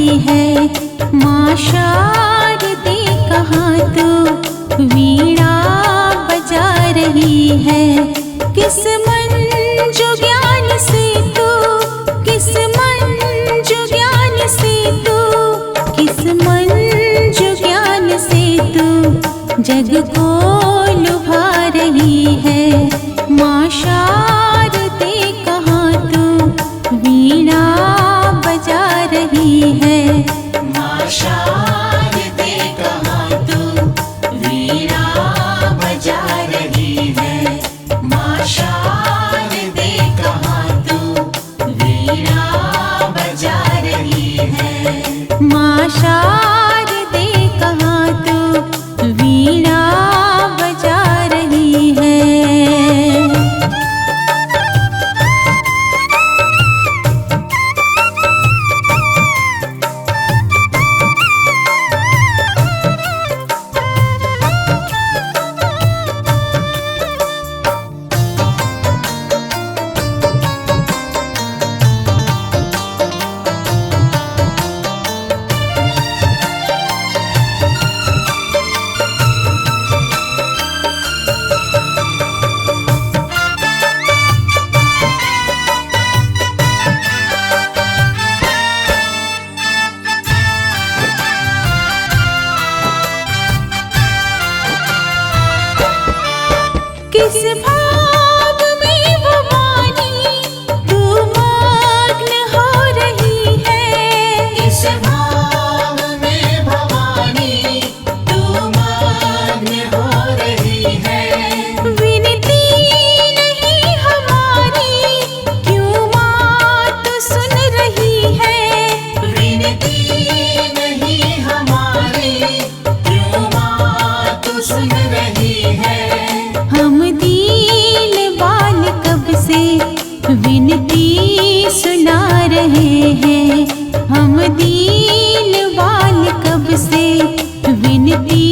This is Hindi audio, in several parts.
रही है। माँ शारदे कहाँ तू वीणा बजा रही है। किस मन जो ज्ञान से तू, किस मन जो ज्ञान से तू, किस मन जो ज्ञान से तू जग को लुभा रही है। माँ शारदे कहाँ तू वीणा बजा रही है। माँ शारदे कहाँ तू वीणा बजा रही है। माँ शारदे कहाँ तू वीणा बजा रही है। माँ शारदे कहाँ तू वीणा बजा रही है। किस भाव में वो वाणी तू मग्न हो रही है। इस भाव में भवानी तू मग्न हो रही है। विनती नहीं हमारी क्यों माँ तू सुन रही है। विनती नहीं हमारी क्यों माँ तू सुन रही है। हम दीन बाल कब से विनती सुना रहे हैं। हम दीन बाल कब से विनती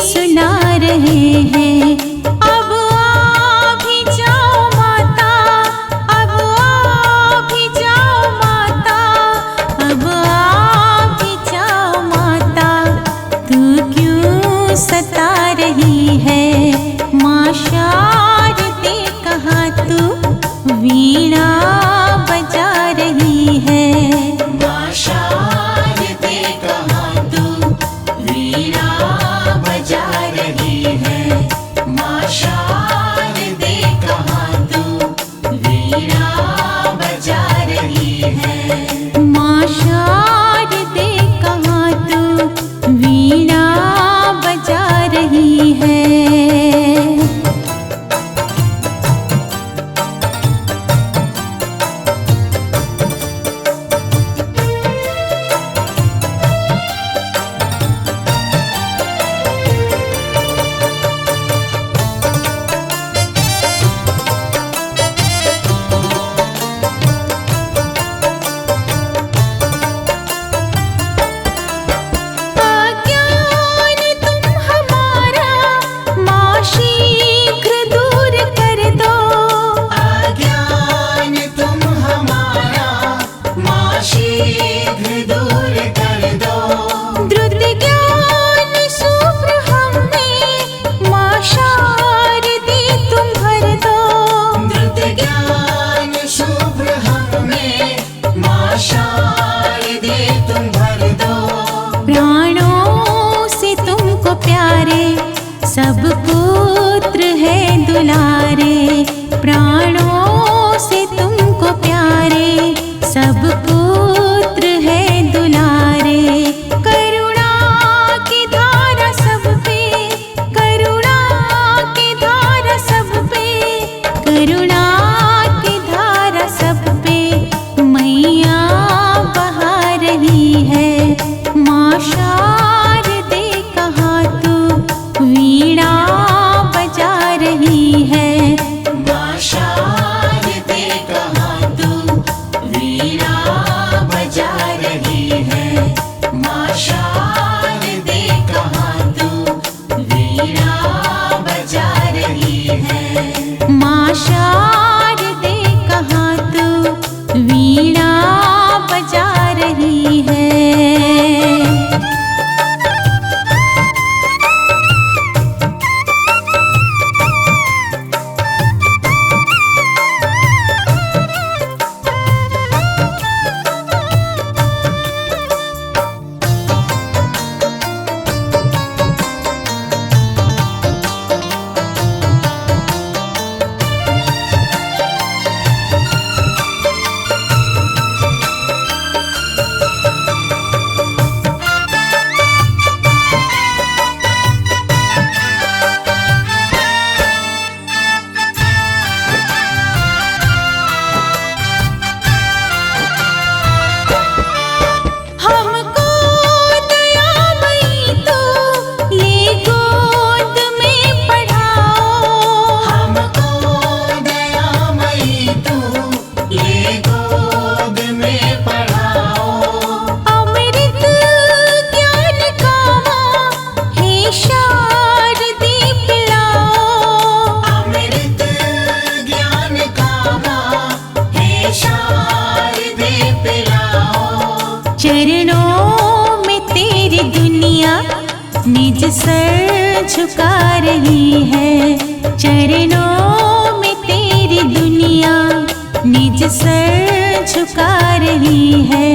सुना रहे हैं। अब आ भी जाओ माता, अब आ भी जाओ माता, अब आ भी जाओ माता, तू क्यों सता रही है। माँ शारदे कहाँ तू वीणा बजा रही है। माँ शारदे चरणों में तेरी दुनिया निज सर झुका रही है। चरणों में तेरी दुनिया निज सर झुका रही है।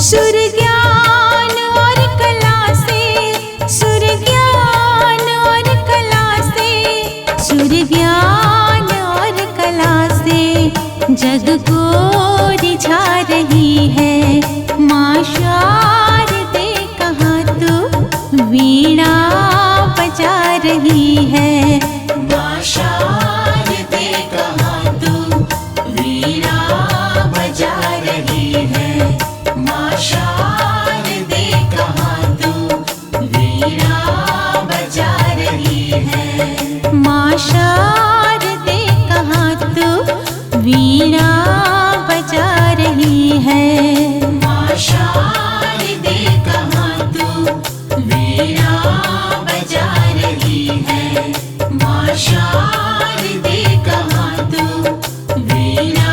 सुर ज्ञान और कला से, सुर ज्ञान और कला से, सुर ज्ञान और कला से जग को रिझा रही है। माँ शारदे कहाँ तू वीणा बजा रही है। माँ शारदे कहाँ तू वीणा बजा रही है। माँ शारदे कहाँ तू वीणा बजा रही है। माँ शारदे कहाँ तू वीणा बजा रही है। माँ शारदे कहाँ तू वीणा बजा रही है। माँ शारदे कहाँ तू वीणा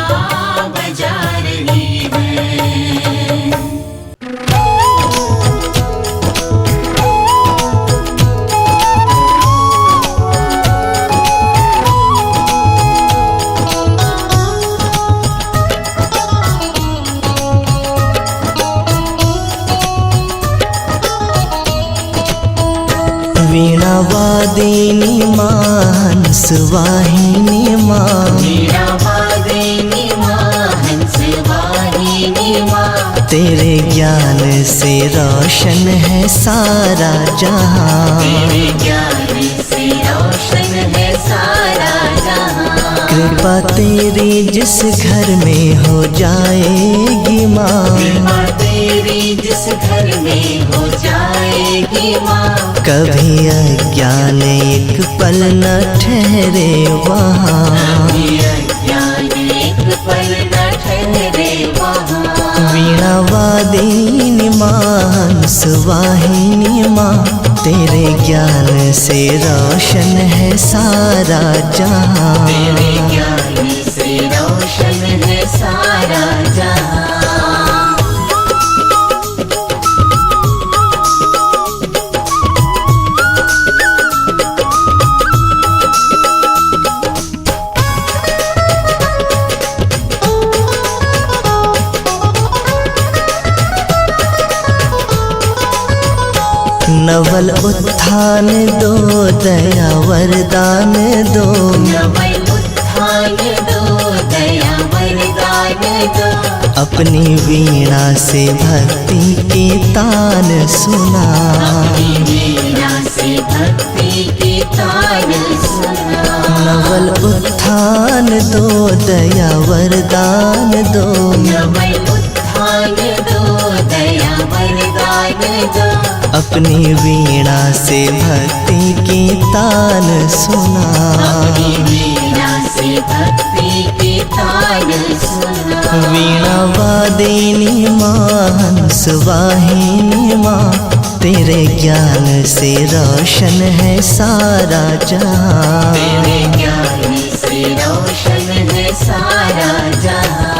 बजा रही है। वीणा वादिनी माँ हंस वाहिनी माँ। वीणा वादिनी माँ हंस वाहिनी माँ। तेरे ज्ञान से रोशन है सारा जहाँ। तेरे ज्ञान से रोशन है सारा जहाँ। कृपा तेरी जिस घर में हो जाएगी माँ। कृपा तेरी जिस घर में हो जाएगी माँ। कभी अज्ञान एक पल न ठहरे वहाँ। कभी अज्ञान एक पल न ठहरे वहाँ। वीणा वादिनी माँ हंस वाहिनी माँ। तेरे ज्ञान से रोशन है सारा जहाँ। तेरे ज्ञान से रोशन है सारा जहाँ। नवल उत्थान दो दया वरदान दो। नवल उत्थान दो दया वरदान दो। अपनी वीणा से भक्ति के तान सुना। अपनी वीणा से भक्ति के तान सुना। नवल उत्थान दो दया वरदान दो। नवल उत्थान दो दया वरदान दो। अपनी वीणा से भक्ति के तान सुना। अपनी वीणा से भक्ति के तान सुना। वीणा वादिनी माँ हंस वाहिनी माँ। तेरे ज्ञान से रोशन है सारा जहाँ। तेरे ज्ञान से रोशन है सारा जहाँ।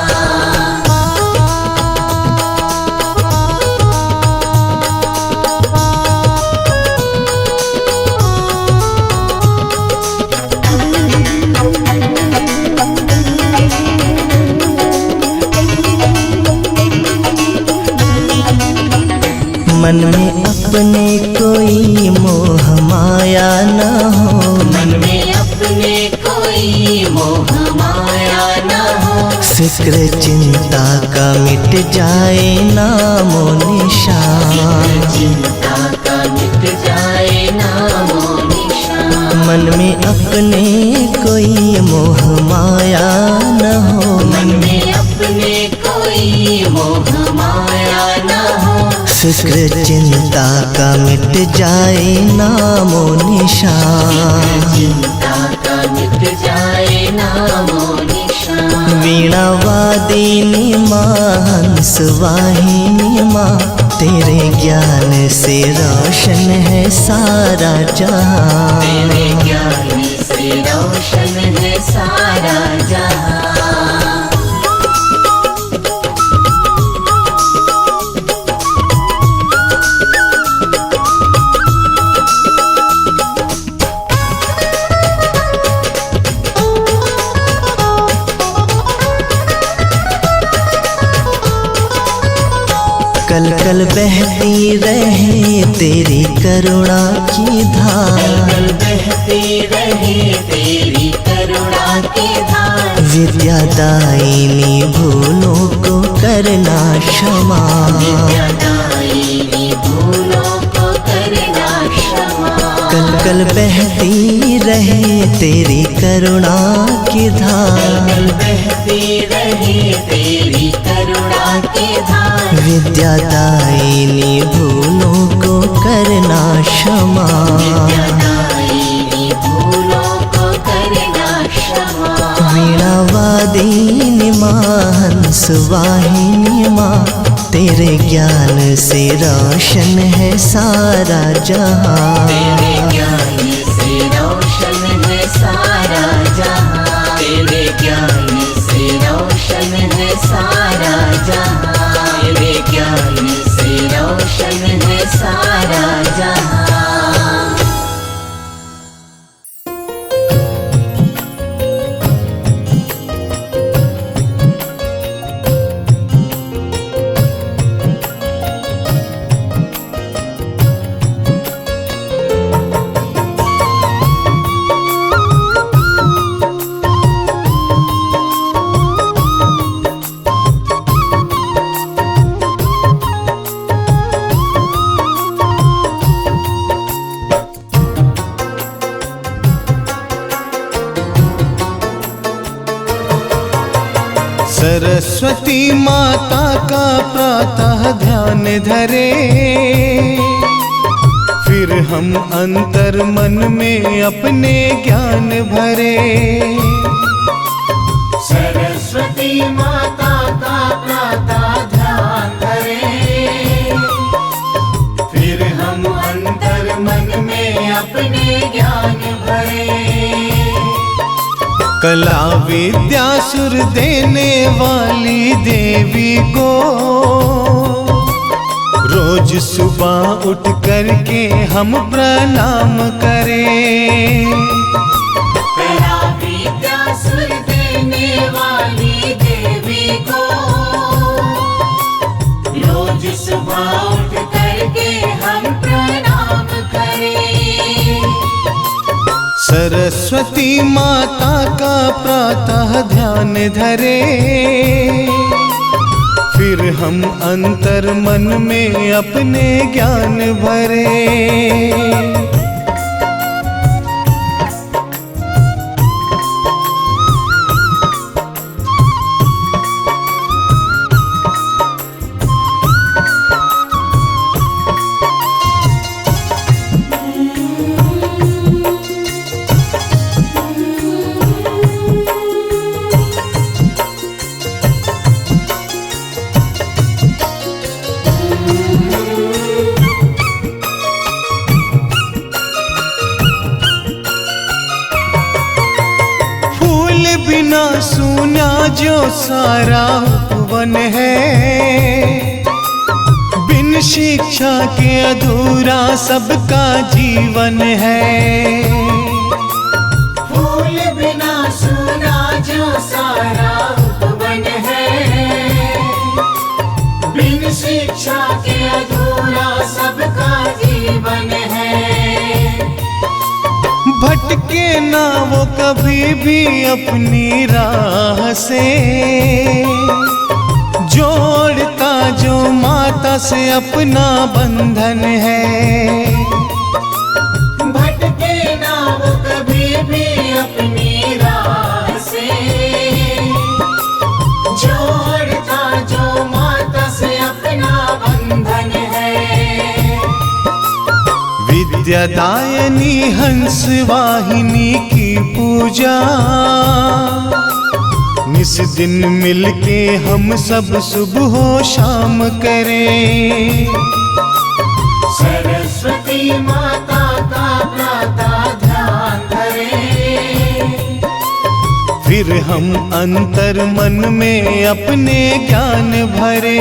मन में अपने कोई मोह माया न हो। मन में अपने कोई मोह माया न हो। फिक्र चिंता का मिट जाए नामो निशान। चिंता का मिट जाए नामो निशान। मन में अपने कोई मोह माया न हो। मन में अपने कोई मोह माया न हो। फिक्र चिंता का मिट जाए नामो निशान। चिंता का मिट जाए नामो निशान। वीणा वादिनी माँ हंस वाहिनी माँ। तेरे ज्ञान से रोशन है सारा जहाँ। तेरे ज्ञान से रोशन है सारा जहाँ। कल कल बहती रहे तेरी करुणा की धार, बहती रहे तेरी करुणा की धार। विद्यादायिनी भूलों को करना क्षमा, विद्यादायिनी भूलों को करना क्षमा। कल कल बहती रहे तेरी करुणा की धार, बहती रहे तेरी करुणा की धार। विद्यादायिनी भूलों को करना क्षमा, विद्यादायिनी भूलों को करना क्षमा। वीणावादिनी माँ हंस वाहिनी माँ, तेरे ज्ञान से रोशन है सारा जहाँ, तेरे ज्ञान से रोशन है सारा जहाँ, तेरे ज्ञान से रोशन है सारा जहाँ, तेरे ज्ञान से रोशन है सारा जहाँ। सरस्वती माता का प्रातः ध्यान धरे, फिर हम अंतर मन में अपने ज्ञान भरे। सरस्वती माता का प्रातः ध्यान धरे, फिर हम अंतर मन में अपने ज्ञान भरे। कला विद्या सुर देने वाली देवी को रोज सुबह उठ करके हम प्रणाम करें। कला विद्या सुर देने वाली देवी को रोज सुबह उठ करके हम प्रणाम करें। सरस्वती माता का प्रातः ध्यान धरे, फिर हम अंतर मन में अपने ज्ञान भरे। बिना सूना जो सारा उपवन है, बिन शिक्षा के अधूरा सबका जीवन है। फूल बिना सूना जो सारा उपवन है, बिन शिक्षा के अधूरा सबका जीवन है। भटके ना वो कभी भी अपनी राह से, जोड़ता जो माता से अपना बंधन है। भटके ना वो कभी भी अपनी राह से, जोड़ता जो माता से अपना बंधन है। विद्यादायिनी हंस वाहिनी की पूजा निस दिन मिलके हम सब सुबह शाम करें। सरस्वती माता का प्रातः ध्यान धरे, फिर हम अंतर मन में अपने ज्ञान भरे।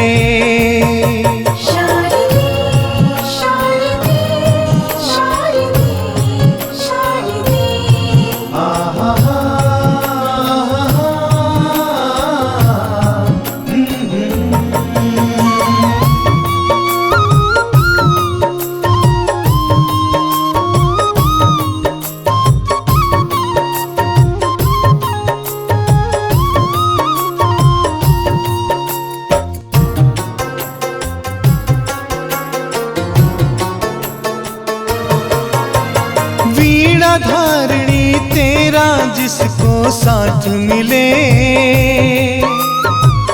साथ मिले,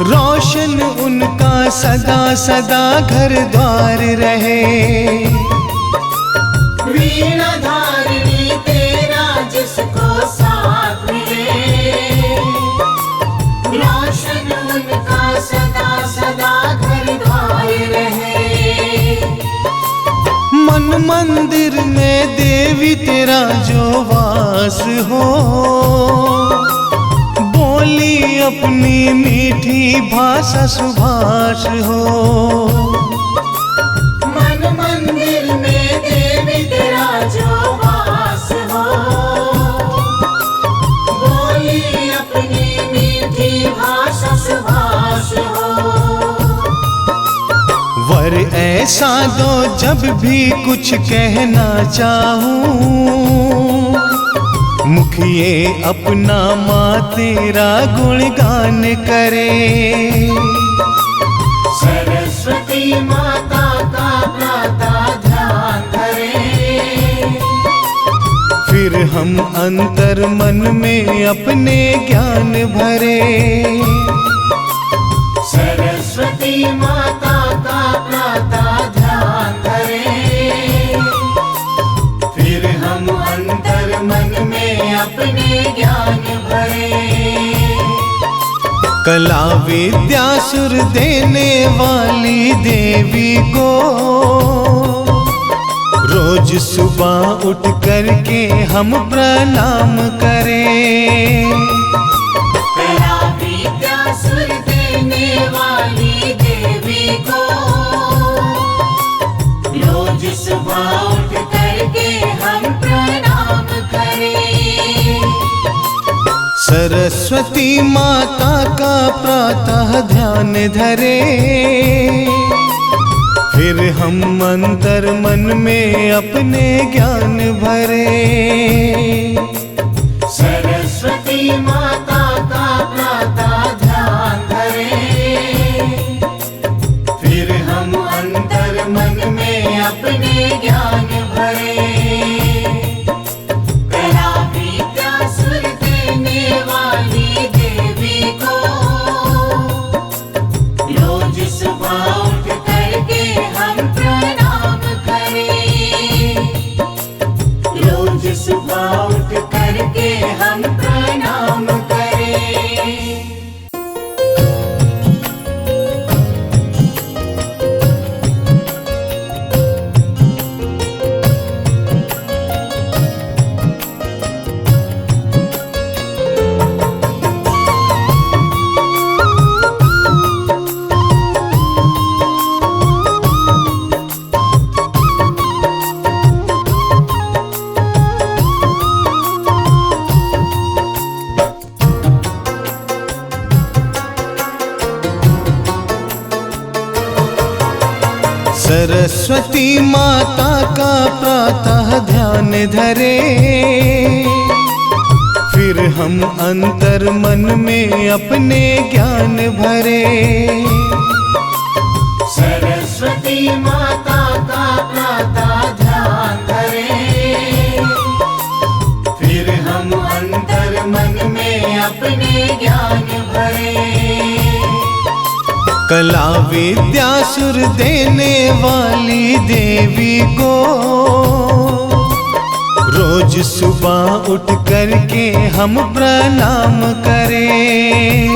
रोशन उनका सदा सदा घर द्वार रहे। वीणा धारिणी तेरा जिसको साथ मिले, रोशन उनका सदा सदा घर द्वार रहे। मन मंदिर में देवी तेरा जो वास हो, बोली अपनी मीठी भाषा सुभाष हो। मन मंदिर में देवी तेरा जो वास हो, बोली अपनी मीठी भाषा सुभाष हो। वर ऐसा दो जब भी कुछ कहना चाहूं, मुखिए अपना माँ तेरा गुणगान करे। सरस्वती माता का प्रातः ध्यान धरे, फिर हम अंतर मन में अपने ज्ञान भरे। सरस्वती माता का प्रातः ध्यान धरे, फिर हम अंतर मन में अपने ज्ञान भरे। कला विद्या सुर देने वाली देवी को रोज सुबह उठ करके हम प्रणाम करें। कला विद्या सुर देने वाली देवी को रोज सुबह उठ करके हम प्रणाम करें। सरस्वती माता का प्रातः ध्यान धरे, फिर हम अंतर मन में अपने ज्ञान भरे। सरस्वती माता का प्रातः ध्यान धरे, फिर हम अंतर मन में अपने ज्ञान भरे। कला विद्या सुर देने वाली देवी को रोज सुबह उठ करके हम प्रणाम करें। रोज सुबह उठ करके हम प्रणाम करें। सरस्वती माता का प्रातः ध्यान धरे, फिर हम अंतर मन में अपने ज्ञान भरे। सरस्वती माता का प्रातः ध्यान धरे, फिर हम अंतर मन में अपने ज्ञान भरे। कला विद्या सुर देने वाली देवी को रोज सुबह उठ करके हम प्रणाम करें।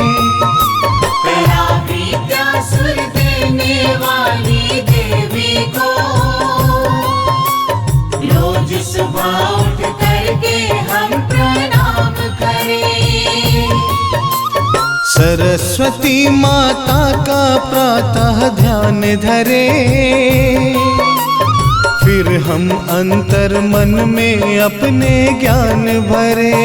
कला विद्या सुर देने वाली देवी को रोज सुबह उठ करके हम प्रणाम करें। सरस्वती माता का प्रातः ध्यान धरे, फिर हम अंतर मन में अपने ज्ञान भरे।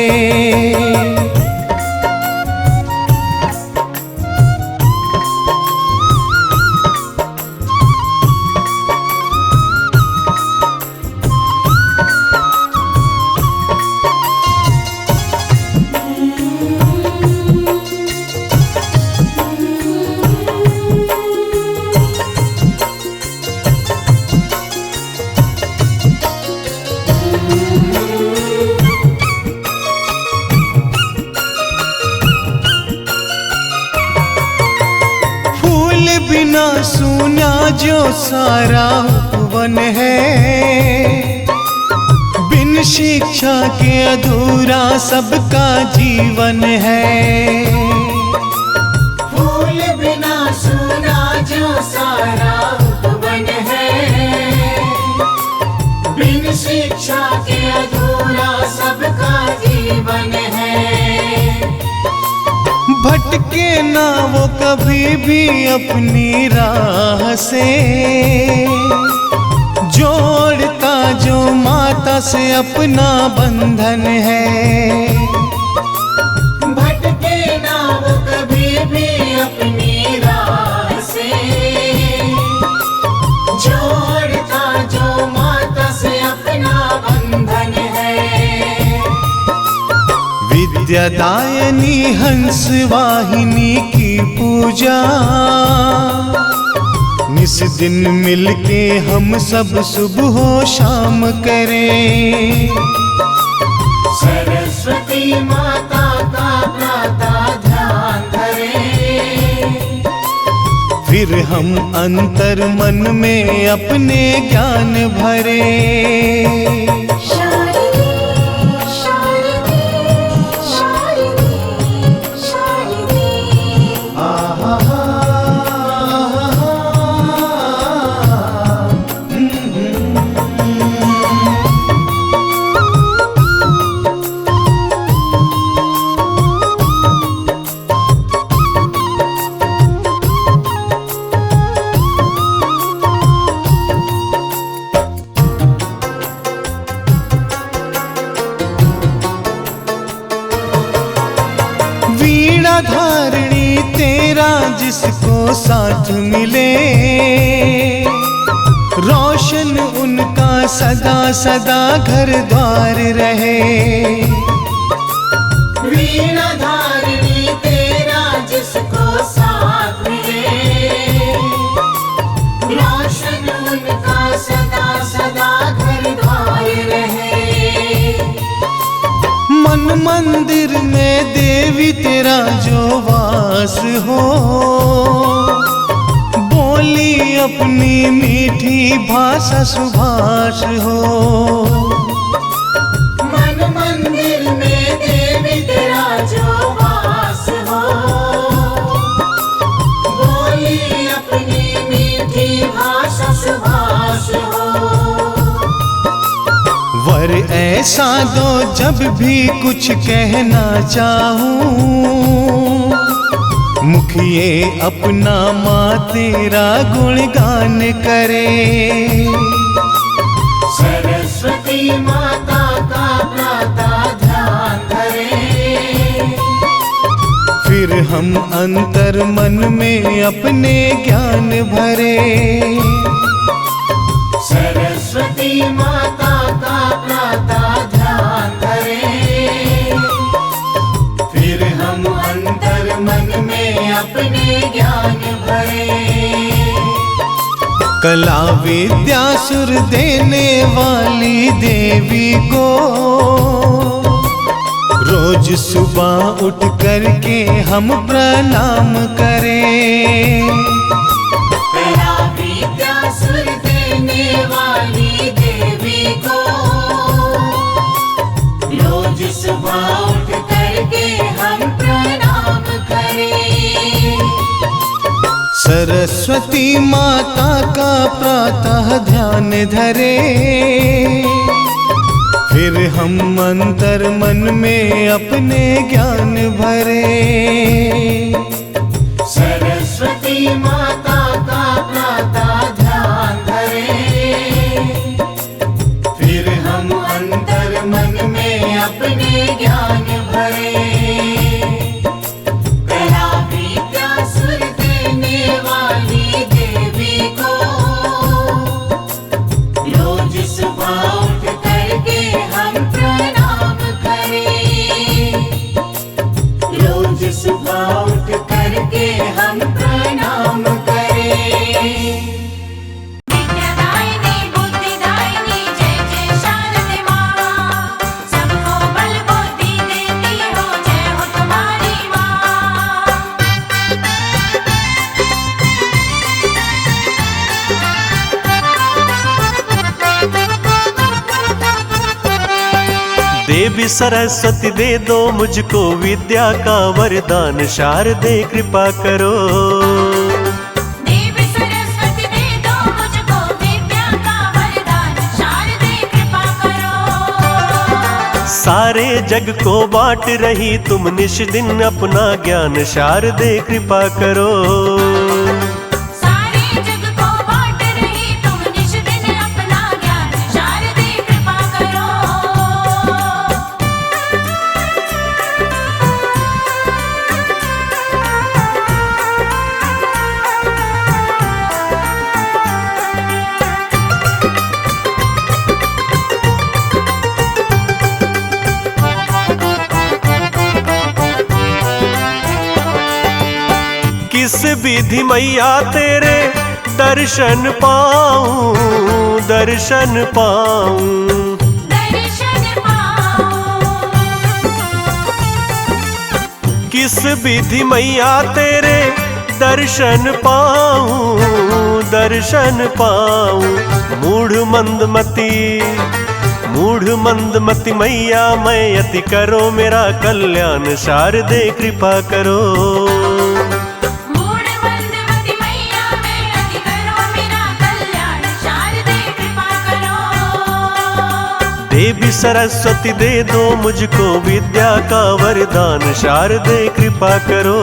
बिना सुना जो सारा उपवन है, बिन शिक्षा के अधूरा सबका जीवन है। फूल बिना सूना जो सारा उपवन है, बिन शिक्षा के अधूरा सबका जीवन है। भटके ना वो कभी भी अपनी राह से, जोड़ता जो माता से अपना बंधन है। भटके ना वो कभी भी अपनी राह से, जोड़ता जो माता से अपना बंधन है। विद्यादायनी हंस वाहिनी की पूजा निस दिन मिलके हम सब सुबह शाम करें। सरस्वती माता का प्रातः ध्यान धरें, फिर हम अंतर मन में अपने ज्ञान भरें। वीणा धारणी तेरा जिसको साथ मिले, रोशन उनका सदा सदा घर द्वार रहे। वीणा धारणी तेरा जिसको साथ मिले, रोशन उनका सदा सदा घर द्वार रहे। मन मंदिर में देवी तेरा जो वास हो, बोली अपनी मीठी भाषा सुभाष हो। मन मंदिर में देवी तेरा जो वास हो, बोली अपनी मीठी भाषा सुभाष हो। वर ऐसा दो जब भी कुछ कहना चाहूं, मुखिए अपना माँ तेरा गुणगान करे। सरस्वती माता का प्रातः ध्यान धरें, फिर हम अंतर मन में अपने ज्ञान भरे। सरस्वती माता का प्रातः ध्यान धरें, फिर हम अंतर मन में अपने ज्ञान भरें। कला विद्या सुर देने वाली देवी को रोज सुबह उठ करके हम प्रणाम करें। कला विद्या सुर देने वाली देवी को रोज सुबह उठ करके हम प्रणाम करें। सरस्वती माता का प्रातः ध्यान धरे, फिर हम अंतर मन में अपने ज्ञान भरे। सरस्वती माता का प्रातः ध्यान धरें, फिर हम अंतर मन में अपने ज्ञान भरें। कला विद्या सुर देने वाली देवी को रोज सुबह उठ करके हम प्रणाम करें। रोज सुबह उठ देवी सरस्वती दे दो मुझको विद्या का वरदान, शारदे कृपा करो। देवी सरस्वती दे दो मुझको विद्या का वरदान, शारदे कृपा करो। सारे जग को बांट रही तुम निश दिन अपना ज्ञान, शारदे कृपा करो। सारे जग को बांट रही तुम निश दिन अपना ज्ञान, शारदे कृपा करो। किस विधि मैया तेरे दर्शन पाऊं, दर्शन पाऊं। दर्शन पाऊं। किस विधि मैया तेरे दर्शन पाऊं, दर्शन पाऊं। मूढ़ मंदमती मैया मैं अति करो मेरा कल्याण, शारदे कृपा करो। मूढ़ मंदमती मैया मैं अति करो मेरा कल्याण, शारदे कृपा करो। देवी सरस्वती दे दो मुझको विद्या का वरदान, शारदे कृपा करो।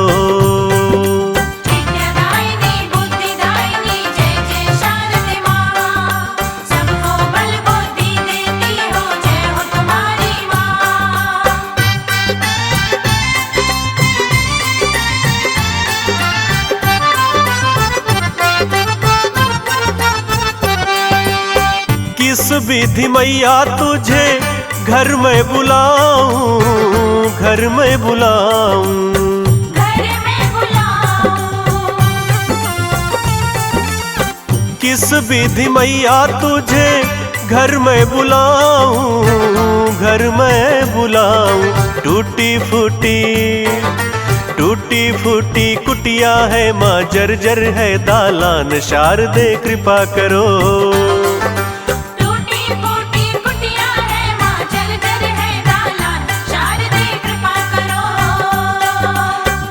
विद्यादायिनी बुद्धिदायिनी जय जय शारदे माँ, सबको बल बुद्धि देती हो, जय हो तुम्हारी माँ। किस विधि मैया तुझे घर में बुलाऊं, घर में बुलाऊं। घर में बुलाऊं। किस विधि मैया तुझे घर में बुलाऊं, घर में बुलाऊं। टूटी फूटी कुटिया है माँ, जर्जर है दालान, शारदे कृपा करो। टूटी फूटी कुटिया है माँ, जर्जर है दालान, शारदे कृपा करो।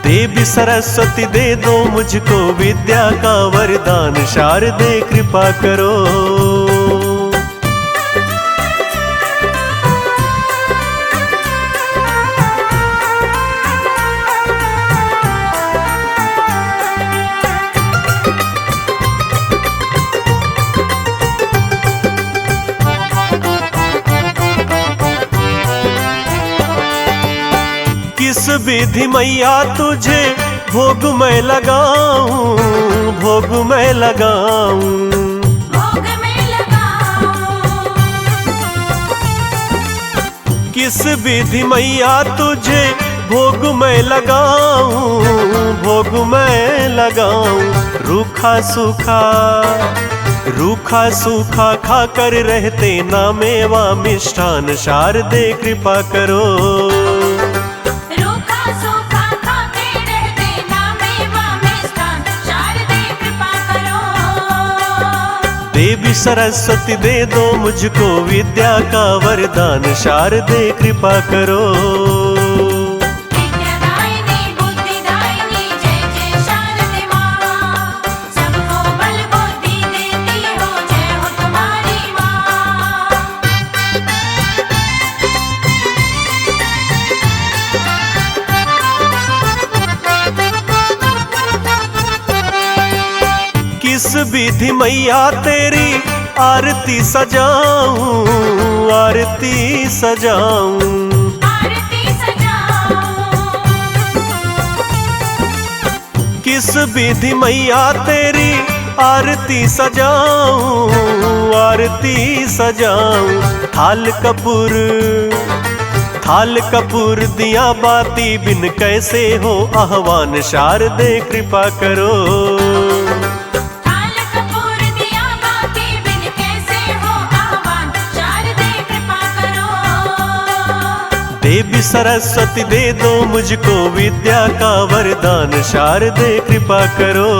देवी सरस्वती दे दो मुझको विद्या का वरदान, शारदे कृपा करो। किस विधि मैया तुझे भोग में लगाऊं, भोग में लगाऊं। भोग में लगाऊं। किस विधि मैया तुझे भोग में लगाऊं, भोग में लगाऊं। रूखा सूखा खाकर रहते ना मेवा मिष्ठान, शारदे कृपा करो। रूखा सूखा खाते रहते ना मेवा मिष्ठान, शारदे कृपा करो। देवी सरस्वती दे दो मुझको विद्या का वरदान, शारदे कृपा करो। विद्यादायिनी बुद्धिदायिनी जय जय शारदे माँ, सबको बल बुद्धि देती हो, जय हो तुम्हारी माँ। किस विधि मैया तेरी आरती सजाऊं, आरती सजाऊं। आरती सजाऊं। किस विधि मैया तेरी आरती सजाऊं, आरती सजाऊं। थाल कपूर दिया बाती बिन कैसे हो आह्वान, शारदे कृपा करो। थाल कपूर दिया बाती बिन कैसे हो आह्वान, शारदे कृपा करो। देवी सरस्वती दे दो मुझको विद्या का वरदान, शारदे कृपा करो।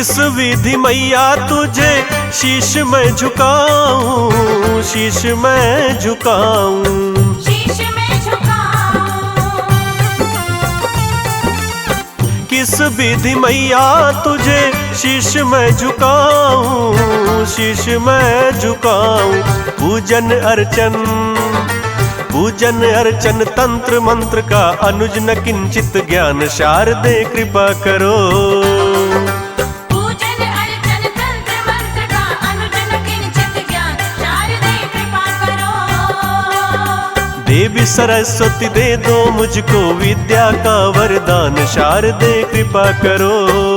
किस विधि मैया तुझे शीश मैं झुकाऊं, शीश मैं झुकाऊं। शीश में झुकाऊं। किस विधि मैया तुझे शीश मैं झुकाऊं, शीश मैं झुकाऊं। पूजन अर्चन, पूजन अर्चन तंत्र मंत्र का अनुज न किंचित ज्ञान, शारदे कृपा करो। पूजन अर्चन तंत्र मंत्र का अनुज न किंचित ज्ञान, शारदे कृपा करो। देवी सरस्वती दे दो मुझको विद्या का वरदान, शारदे कृपा करो।